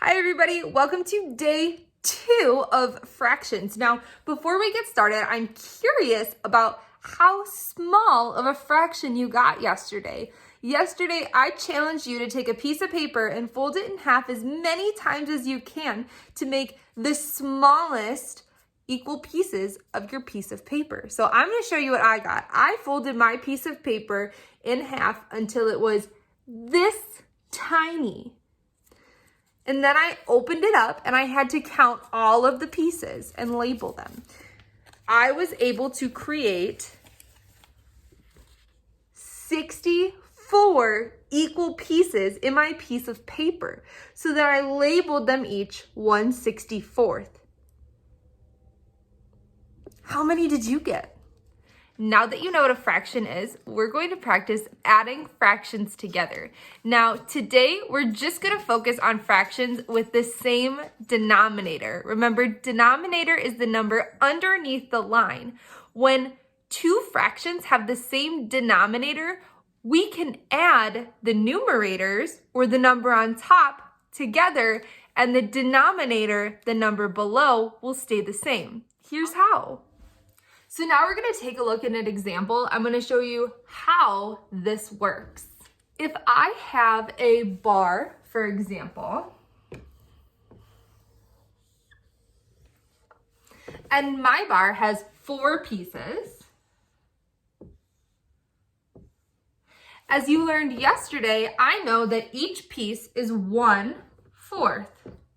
Hi everybody, welcome to day 2 of fractions. Now, before we get started, I'm curious about how small of a fraction you got yesterday. Yesterday, I challenged you to take a piece of paper and fold it in half as many times as you can to make the smallest equal pieces of your piece of paper. So I'm going to show you what I got. I folded my piece of paper in half until it was this tiny. And then I opened it up and I had to count all of the pieces and label them. I was able to create 64 equal pieces in my piece of paper so that I labeled them each 1/64. How many did you get? Now that you know what a fraction is, we're going to practice adding fractions together. Now, today, we're just gonna focus on fractions with the same denominator. Remember, denominator is the number underneath the line. When two fractions have the same denominator, we can add the numerators, or the number on top, together, and the denominator, the number below, will stay the same. Here's how. So now we're going to take a look at an example. I'm going to show you how this works. If I have a bar, for example, and my bar has 4 pieces, as you learned yesterday, I know that each piece is 1/4,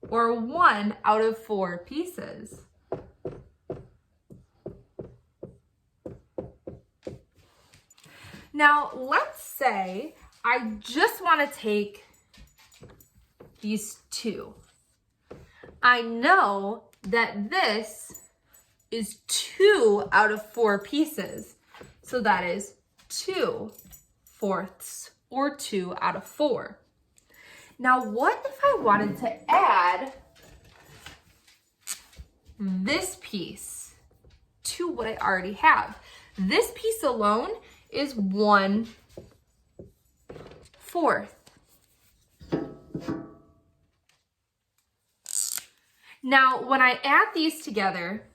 or 1 out of 4 pieces. Now, let's say I just want to take these 2. I know that this is 2 out of 4 pieces. So that is 2/4, or 2 out of 4. Now, what if I wanted to add this piece to what I already have? This piece alone is 1/4. Now, when I add these together,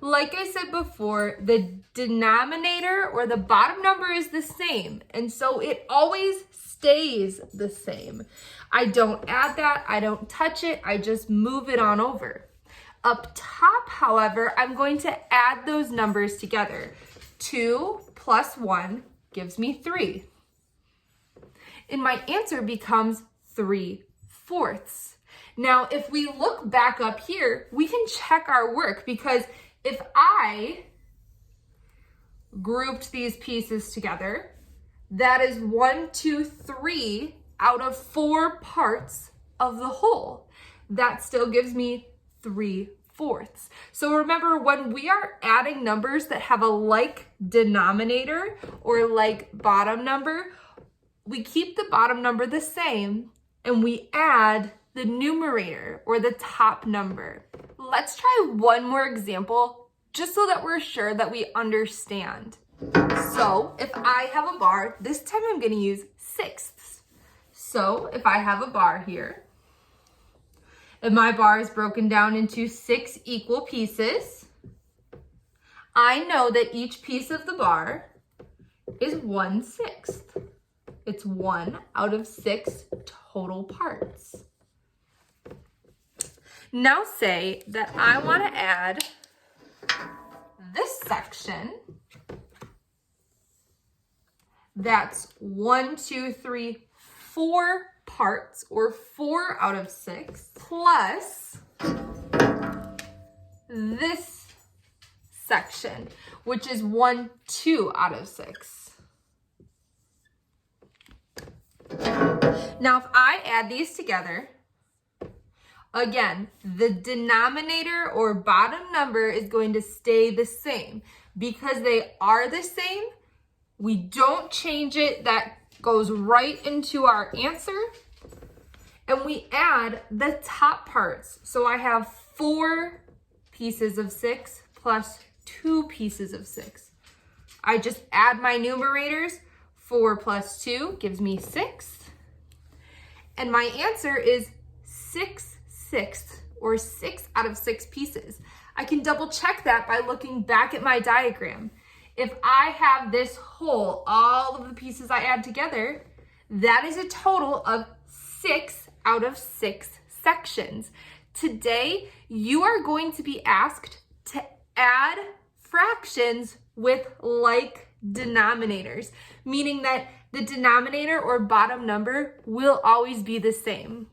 like I said before, the denominator or the bottom number is the same, and so it always stays the same. I don't add that, I don't touch it, I just move it on over. Up top, however, I'm going to add those numbers together. 2 plus 1 gives me 3. And my answer becomes 3/4. Now, if we look back up here, we can check our work, because if I grouped these pieces together, that is 1, 2, 3 out of 4 parts of the whole. That still gives me 3/4. So remember, when we are adding numbers that have a like denominator or like bottom number, we keep the bottom number the same and we add the numerator or the top number. Let's try one more example just so that we're sure that we understand. So if I have a bar, this time I'm going to use sixths. So if I have a bar here, and my bar is broken down into 6 equal pieces, I know that each piece of the bar is 1/6. It's 1 out of 6 total parts. Now say that I want to add this section. That's 1, 2, 3, 4 parts, or 4 out of 6, plus this section, which is 1, 2 out of 6. Now, if I add these together, again, the denominator or bottom number is going to stay the same. Because they are the same, we don't change it. That goes right into our answer. And we add the top parts. So I have 4 pieces of 6 plus 2 pieces of 6. I just add my numerators. 4 plus 2 gives me 6. And my answer is 6/6, or 6 out of 6 pieces. I can double check that by looking back at my diagram. If I have this whole, all of the pieces I add together, that is a total of 6 out of 6 sections. Today, you are going to be asked to add fractions with like denominators, meaning that the denominator or bottom number will always be the same.